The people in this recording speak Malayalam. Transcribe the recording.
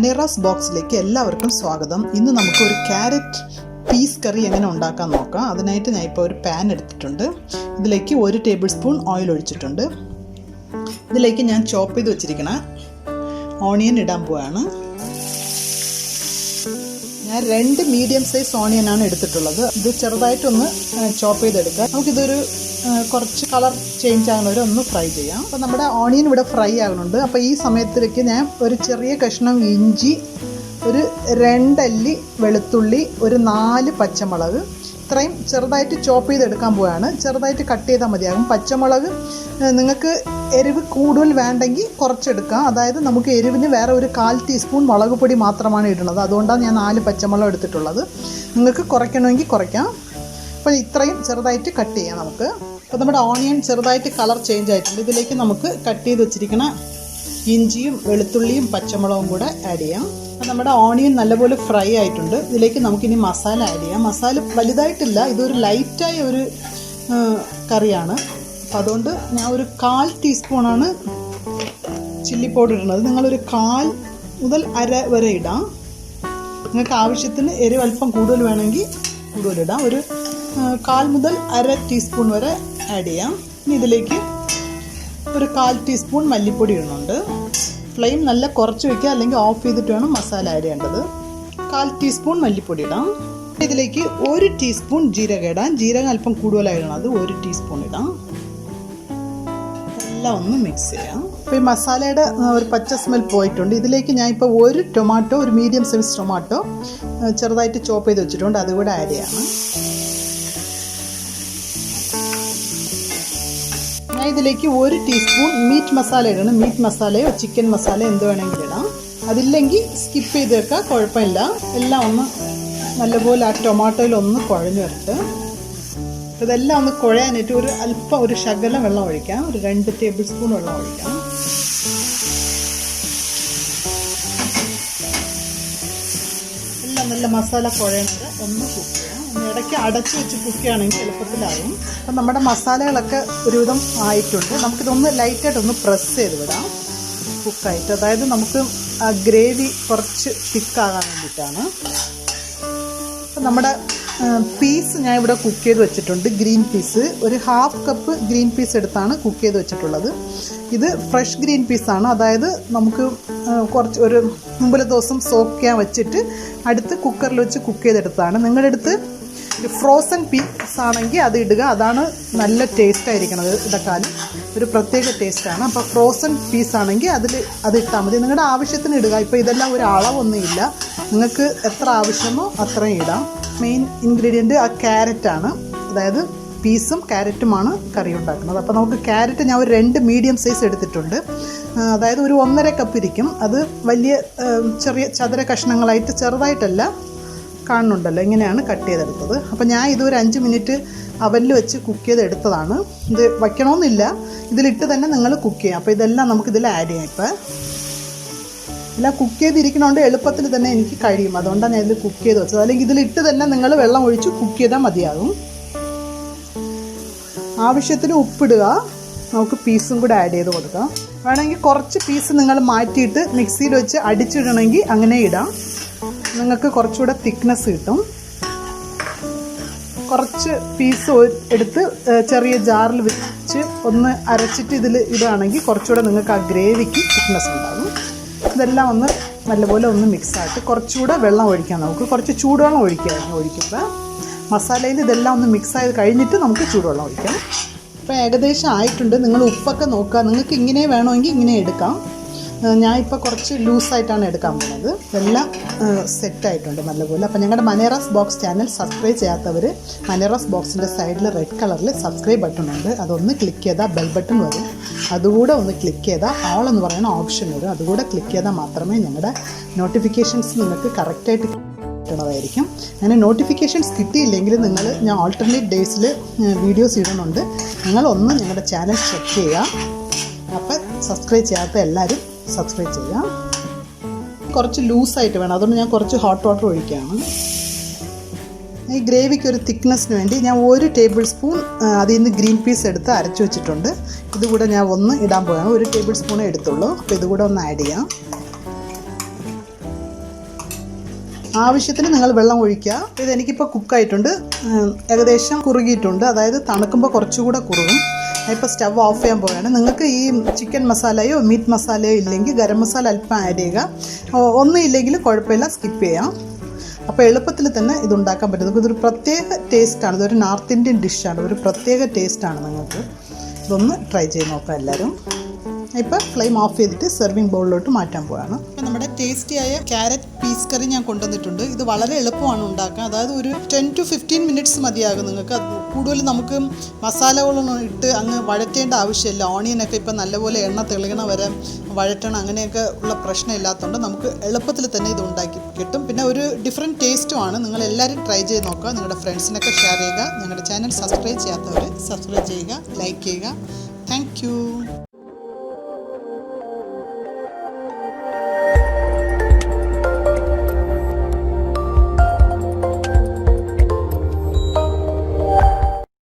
Manera's ബോക്സിലേക്ക് എല്ലാവർക്കും സ്വാഗതം. ഇന്ന് നമുക്ക് ഒരു ക്യാരറ്റ് പീസ് കറി എങ്ങനെ ഉണ്ടാക്കാൻ നോക്കാം. അതിനായിട്ട് ഞാൻ ഇപ്പോൾ ഒരു പാൻ എടുത്തിട്ടുണ്ട്. ഇതിലേക്ക് 1 ടേബിൾ സ്പൂൺ ഓയിൽ ഒഴിച്ചിട്ടുണ്ട്. ഇതിലേക്ക് ഞാൻ ചോപ്പ് ചെയ്ത് വെച്ചിരിക്കണ ഓണിയൻ ഇടാൻ പോവാണ്. ഞാൻ 2 മീഡിയം സൈസ് ഓണിയനാണ് എടുത്തിട്ടുള്ളത്. ഇത് ചെറുതായിട്ടൊന്ന് ചോപ്പ് ചെയ്തെടുക്കാം. നമുക്കിതൊരു കുറച്ച് കളർ ചേഞ്ച് ആകുന്നവരെ ഒന്ന് ഫ്രൈ ചെയ്യാം. അപ്പോൾ നമ്മുടെ ഓണിയൻ ഇവിടെ ഫ്രൈ ആകുന്നുണ്ട്. അപ്പോൾ ഈ സമയത്തിലേക്ക് ഞാൻ ഒരു ചെറിയ കഷ്ണം ഇഞ്ചി, ഒരു 2 അല്ലി വെളുത്തുള്ളി, ഒരു 4 പച്ചമുളക് ഇത്രയും ചെറുതായിട്ട് ചോപ്പ് ചെയ്തെടുക്കാൻ പോവുകയാണ്. ചെറുതായിട്ട് കട്ട് ചെയ്താൽ മതിയാകും. പച്ചമുളക് നിങ്ങൾക്ക് എരിവ് കൂടുതൽ വേണ്ടെങ്കിൽ കുറച്ചെടുക്കാം. അതായത് നമുക്ക് എരിവിന് വേറെ ഒരു 1/4 ടീസ്പൂൺ മുളക് പൊടി മാത്രമാണ് ഇടുന്നത്. അതുകൊണ്ടാണ് ഞാൻ 4 പച്ചമുളക് എടുത്തിട്ടുള്ളത്. നിങ്ങൾക്ക് കുറയ്ക്കണമെങ്കിൽ കുറയ്ക്കാം. അപ്പോൾ ഇത്രയും ചെറുതായിട്ട് കട്ട് ചെയ്യാം നമുക്ക്. അപ്പോൾ നമ്മുടെ ഓണിയൻ ചെറുതായിട്ട് കളർ ചേഞ്ച് ആയിട്ടുണ്ട്. ഇതിലേക്ക് നമുക്ക് കട്ട് ചെയ്ത് വെച്ചിരിക്കുന്ന ഇഞ്ചിയും വെളുത്തുള്ളിയും പച്ചമുളകും കൂടെ ആഡ് ചെയ്യാം. അപ്പോൾ നമ്മുടെ ഓണിയൻ നല്ലപോലെ ഫ്രൈ ആയിട്ടുണ്ട്. ഇതിലേക്ക് നമുക്കിനി മസാല ആഡ് ചെയ്യാം. മസാല വലുതായിട്ടില്ല, ഇതൊരു ലൈറ്റായ ഒരു കറിയാണ്. അപ്പോൾ അതുകൊണ്ട് ഞാൻ ഒരു 1/4 ടീസ്പൂണാണ് ചില്ലി പൗഡർ ഇടുന്നത്. നിങ്ങളൊരു 1/4 മുതൽ 1/2 വരെ ഇടാം. നിങ്ങൾക്ക് ആവശ്യത്തിന് എരിവ് അല്പം കൂടുതൽ വേണമെങ്കിൽ കൂടുതലിടാം. ഒരു 1/4 മുതൽ 1/2 ടീസ്പൂൺ വരെ ആഡ് ചെയ്യാം. ഇനി ഇതിലേക്ക് ഒരു 1/4 ടീസ്പൂൺ മല്ലിപ്പൊടി ഇടുന്നുണ്ട്. ഫ്ലെയിം നല്ല കുറച്ച് വയ്ക്കുക, അല്ലെങ്കിൽ ഓഫ് ചെയ്തിട്ട് വേണം മസാല ആഡ് ചെയ്യേണ്ടത്. 1/4 ടീസ്പൂൺ മല്ലിപ്പൊടി ഇടാം. ഇതിലേക്ക് 1 ടീസ്പൂൺ ജീരകം ഇടാം. ജീരകം അല്പം കൂടുതലായിടണം, അത് 1 ടീസ്പൂൺ ഇടാം. എല്ലാം ഒന്ന് മിക്സ് ചെയ്യാം. അപ്പോൾ ഈ മസാലയുടെ ഒരു പച്ച സ്മെൽ പോയിട്ടുണ്ട്. ഇതിലേക്ക് ഞാൻ ഇപ്പോൾ ഒരു ടൊമാറ്റോ, ഒരു മീഡിയം സൈസ് ടൊമാറ്റോ ചെറുതായിട്ട് ചോപ്പ് ചെയ്ത് വെച്ചിട്ടുണ്ട്, അതുകൂടെ ആഡ് ചെയ്യണം. ഞാൻ ഇതിലേക്ക് 1 ടീസ്പൂൺ മീറ്റ് മസാല ഇടണം. മീറ്റ് മസാലയോ ചിക്കൻ മസാല എന്ത് വേണമെങ്കിലും ഇടാം. അതില്ലെങ്കിൽ സ്കിപ്പ് ചെയ്ത് വെക്കാം, കുഴപ്പമില്ല. എല്ലാം ഒന്ന് നല്ലപോലെ ആ ടൊമാറ്റോയിൽ ഒന്ന് കുഴഞ്ഞു വരട്ടെ. ഇതെല്ലാം ഒന്ന് കുഴയാനായിട്ട് ഒരു ശകലം വെള്ളം ഒഴിക്കാം. ഒരു 2 ടേബിൾ സ്പൂൺ വെള്ളം ഒഴിക്കാം. എല്ലാം നല്ല മസാല കുഴയുന്നത് ഒന്ന് കുക്ക് ചെയ്യാം. ഇടയ്ക്ക് അടച്ച് വെച്ച് കുക്ക് ചെയ്യുകയാണെങ്കിൽ എളുപ്പത്തിലാകും. അപ്പം നമ്മുടെ മസാലകളൊക്കെ ഒരുവിധം ആയിട്ടുണ്ട്. നമുക്കിതൊന്ന് ലൈറ്റായിട്ടൊന്ന് പ്രസ് ചെയ്ത് വിടാം കുക്കായിട്ട്. അതായത് നമുക്ക് ആ ഗ്രേവി കുറച്ച് തിക്കാകാൻ വേണ്ടിയിട്ടാണ്. അപ്പം നമ്മുടെ പീസ് ഞാൻ ഇവിടെ കുക്ക് ചെയ്ത് വെച്ചിട്ടുണ്ട്. ഗ്രീൻ പീസ് ഒരു 1/2 കപ്പ് ഗ്രീൻ പീസ് എടുത്താണ് കുക്ക് ചെയ്ത് വെച്ചിട്ടുള്ളത്. ഇത് ഫ്രഷ് ഗ്രീൻ പീസാണ്. അതായത് നമുക്ക് കുറച്ച് ഒരു മുമ്പിലെ ദിവസം സോക്ക് ചെയ്യാൻ വെച്ചിട്ട് അടുത്ത് കുക്കറിൽ വെച്ച് കുക്ക് ചെയ്തെടുത്തതാണ്. നിങ്ങളുടെ അടുത്ത് ഫ്രോസൺ പീസ് ആണെങ്കിൽ അത് ഇടുക, അതാണ് നല്ല ടേസ്റ്റ് ആയിരിക്കണത്. ഇടക്കാലം ഒരു പ്രത്യേക ടേസ്റ്റാണ്. അപ്പോൾ ഫ്രോസൺ പീസ് ആണെങ്കിൽ അത് ഇട്ടാൽ മതി. നിങ്ങളുടെ ആവശ്യത്തിന് ഇടുക. ഇപ്പോൾ ഇതെല്ലാം ഒരു അളവൊന്നുമില്ല, നിങ്ങൾക്ക് എത്ര ആവശ്യമോ അത്രയും ഇടാം. മെയിൻ ഇൻഗ്രീഡിയൻറ്റ് ആ ക്യാരറ്റാണ്. അതായത് പീസും ക്യാരറ്റുമാണ് കറി ഉണ്ടാക്കുന്നത്. അപ്പോൾ നമുക്ക് ക്യാരറ്റ് ഞാൻ ഒരു 2 മീഡിയം സൈസ് എടുത്തിട്ടുണ്ട്. അതായത് ഒരു 1.5 കപ്പ് ഇരിക്കും. അത് വലിയ ചെറിയ ചതുര കഷ്ണങ്ങളായിട്ട് ചെറുതായിട്ടല്ല കാണുന്നുണ്ടല്ലോ, ഇങ്ങനെയാണ് കട്ട് ചെയ്തെടുത്തത്. അപ്പോൾ ഞാൻ ഇതൊരു 5 മിനിറ്റ് അവനിൽ വെച്ച് കുക്ക് ചെയ്തെടുത്തതാണ്. ഇത് വയ്ക്കണമെന്നില്ല, ഇതിലിട്ട് തന്നെ നിങ്ങൾ കുക്ക് ചെയ്യാം. അപ്പോൾ ഇതെല്ലാം നമുക്കിതിൽ ആഡ് ചെയ്യാം. ഇപ്പോൾ എല്ലാം കുക്ക് ചെയ്തിരിക്കണോണ്ട് എളുപ്പത്തിൽ തന്നെ എനിക്ക് കഴിയും. അതുകൊണ്ടാണ് ഞാൻ ഇതിൽ കുക്ക് ചെയ്ത് വെച്ചത്. അല്ലെങ്കിൽ ഇതിലിട്ട് തന്നെ നിങ്ങൾ വെള്ളം ഒഴിച്ച് കുക്ക് ചെയ്താൽ മതിയാകും. ആവശ്യത്തിന് ഉപ്പിടുക. നമുക്ക് പീസും കൂടെ ആഡ് ചെയ്ത് കൊടുക്കാം. വേണമെങ്കിൽ കുറച്ച് പീസ് നിങ്ങൾ മാറ്റിയിട്ട് മിക്സിയിൽ വെച്ച് അടിച്ചിടണമെങ്കിൽ അങ്ങനെ ഇടാം. നിങ്ങൾക്ക് കുറച്ചുകൂടെ തിക്നെസ് കിട്ടും. കുറച്ച് പീസ് എടുത്ത് ചെറിയ ജാറിൽ വെച്ച് ഒന്ന് അരച്ചിട്ട് ഇതിൽ ഇടുകയാണെങ്കിൽ കുറച്ചുകൂടെ നിങ്ങൾക്ക് ആ ഗ്രേവിക്ക് തിക്നെസ് ഉണ്ടാകും. ഇതെല്ലാം ഒന്ന് നല്ലപോലെ ഒന്ന് മിക്സായിട്ട് കുറച്ചുകൂടെ വെള്ളം ഒഴിക്കാം. നമുക്ക് കുറച്ച് ചൂടുവെള്ളം ഒഴിക്കുമ്പോൾ മസാലയിൽ ഇതെല്ലാം ഒന്ന് മിക്സായത് കഴിഞ്ഞിട്ട് നമുക്ക് ചൂടുവെള്ളം ഒഴിക്കാം. ഇപ്പോൾ ഏകദേശം ആയിട്ടുണ്ട്. നിങ്ങൾ ഉപ്പൊക്കെ നോക്കുക. നിങ്ങൾക്ക് ഇങ്ങനെ വേണമെങ്കിൽ ഇങ്ങനെ എടുക്കാം. ഞാൻ ഇപ്പോൾ കുറച്ച് ലൂസായിട്ടാണ് എടുക്കാൻ പോകുന്നത്. എല്ലാം സെറ്റായിട്ടുണ്ട് നല്ലപോലെ. അപ്പോൾ ഞങ്ങളുടെ മനേറാസ് ബോക്സ് ചാനൽ സബ്സ്ക്രൈബ് ചെയ്യാത്തവർ മനേറാസ് ബോക്സിൻ്റെ സൈഡിൽ റെഡ് കളറിൽ സബ്സ്ക്രൈബ് ബട്ടൺ ഉണ്ട്. അതൊന്ന് ക്ലിക്ക് ചെയ്താൽ ബെൽ ബട്ടൺ വരും. അതുകൂടെ ഒന്ന് ക്ലിക്ക് ചെയ്താൽ ഓൾ എന്ന് പറയുന്ന ഓപ്ഷൻ വരും. അതുകൂടെ ക്ലിക്ക് ചെയ്താൽ മാത്രമേ ഞങ്ങളുടെ നോട്ടിഫിക്കേഷൻസ് നിങ്ങൾക്ക് കറക്റ്റായിട്ട് കിട്ടണതായിരിക്കും. അങ്ങനെ നോട്ടിഫിക്കേഷൻസ് കിട്ടിയില്ലെങ്കിൽ ഞാൻ ആൾട്ടർനേറ്റ് ഡേയ്സിൽ വീഡിയോസ് ഇടുന്നുണ്ട്. നിങ്ങളൊന്ന് ഞങ്ങളുടെ ചാനൽ ചെക്ക് ചെയ്യുക. അപ്പോൾ സബ്സ്ക്രൈബ് ചെയ്യാത്ത എല്ലാവരും സബ്സ്ക്രൈബ് ചെയ്യാം. കുറച്ച് ലൂസായിട്ട് വേണം, അതുകൊണ്ട് ഞാൻ കുറച്ച് ഹോട്ട് വാട്ടർ ഒഴിക്കുകയാണ്. ഈ ഗ്രേവിക്ക് ഒരു തിക്നെസ്സിന് വേണ്ടി ഞാൻ 1 ടേബിൾ സ്പൂൺ അതിൽ നിന്ന് ഗ്രീൻ പീസ് എടുത്ത് അരച്ച് വെച്ചിട്ടുണ്ട്. ഇതുകൂടെ ഞാൻ ഒന്ന് ഇടാൻ പോവുകയാണ്. 1 ടേബിൾ സ്പൂണേ എടുത്തുള്ളൂ. അപ്പോൾ ഇതുകൂടെ ഒന്ന് ആഡ് ചെയ്യാം. ആവശ്യത്തിന് നിങ്ങൾ വെള്ളം ഒഴിക്കുക. ഇതെനിക്കിപ്പോൾ കുക്കായിട്ടുണ്ട്, ഏകദേശം കുറുകിയിട്ടുണ്ട്. അതായത് തണുക്കുമ്പോൾ കുറച്ചുകൂടെ കുറുകും. ഇപ്പോൾ സ്റ്റവ് ഓഫ് ചെയ്യാൻ പോവുകയാണ്. നിങ്ങൾക്ക് ഈ ചിക്കൻ മസാലയോ മീറ്റ് മസാലയോ ഇല്ലെങ്കിൽ ഗരം മസാല അല്പം ആഡ് ചെയ്യുക. ഒന്നും ഇല്ലെങ്കിലും കുഴപ്പമില്ല, സ്കിപ്പ് ചെയ്യാം. അപ്പോൾ എളുപ്പത്തിൽ തന്നെ ഇതുണ്ടാക്കാൻ പറ്റും. ഇതൊരു പ്രത്യേക ടേസ്റ്റാണ്. ഇതൊരു നോർത്ത് ഇന്ത്യൻ ഡിഷാണ്, ഒരു പ്രത്യേക ടേസ്റ്റാണ്. നിങ്ങൾക്ക് ഇതൊന്ന് ട്രൈ ചെയ്ത് നോക്കാം എല്ലാവരും. ഇപ്പോൾ ഫ്ലെയിം ഓഫ് ചെയ്തിട്ട് സെർവിങ് ബൗളിലോട്ട് മാറ്റാൻ പോവാണ്. അപ്പോൾ നമ്മുടെ ടേസ്റ്റിയായ ക്യാരറ്റ് പീസ് കറി ഞാൻ കൊണ്ടുവന്നിട്ടുണ്ട്. ഇത് വളരെ എളുപ്പമാണ് ഉണ്ടാക്കാൻ. അതായത് ഒരു 10 to 15 മിനിറ്റ്സ് മതിയാകും നിങ്ങൾക്ക്. കൂടുതൽ നമുക്ക് മസാലകളൊന്നും ഇട്ട് അങ്ങ് വഴറ്റേണ്ട ആവശ്യമില്ല. ഓണിയനൊക്കെ ഇപ്പം നല്ലപോലെ എണ്ണ തെളിയണ വരെ വഴറ്റണം, അങ്ങനെയൊക്കെ ഉള്ള പ്രശ്നമില്ലാത്തതുകൊണ്ട് നമുക്ക് എളുപ്പത്തിൽ തന്നെ ഇത് ഉണ്ടാക്കി കിട്ടും. പിന്നെ ഒരു ഡിഫറെൻറ്റ് ടേസ്റ്റുമാണ്. നിങ്ങളെല്ലാവരും ട്രൈ ചെയ്ത് നോക്കുക. നിങ്ങളുടെ ഫ്രണ്ട്സിനൊക്കെ ഷെയർ ചെയ്യുക. ഞങ്ങളുടെ ചാനൽ സബ്സ്ക്രൈബ് ചെയ്യാത്തവർ സബ്സ്ക്രൈബ് ചെയ്യുക, ലൈക്ക് ചെയ്യുക. Thank you.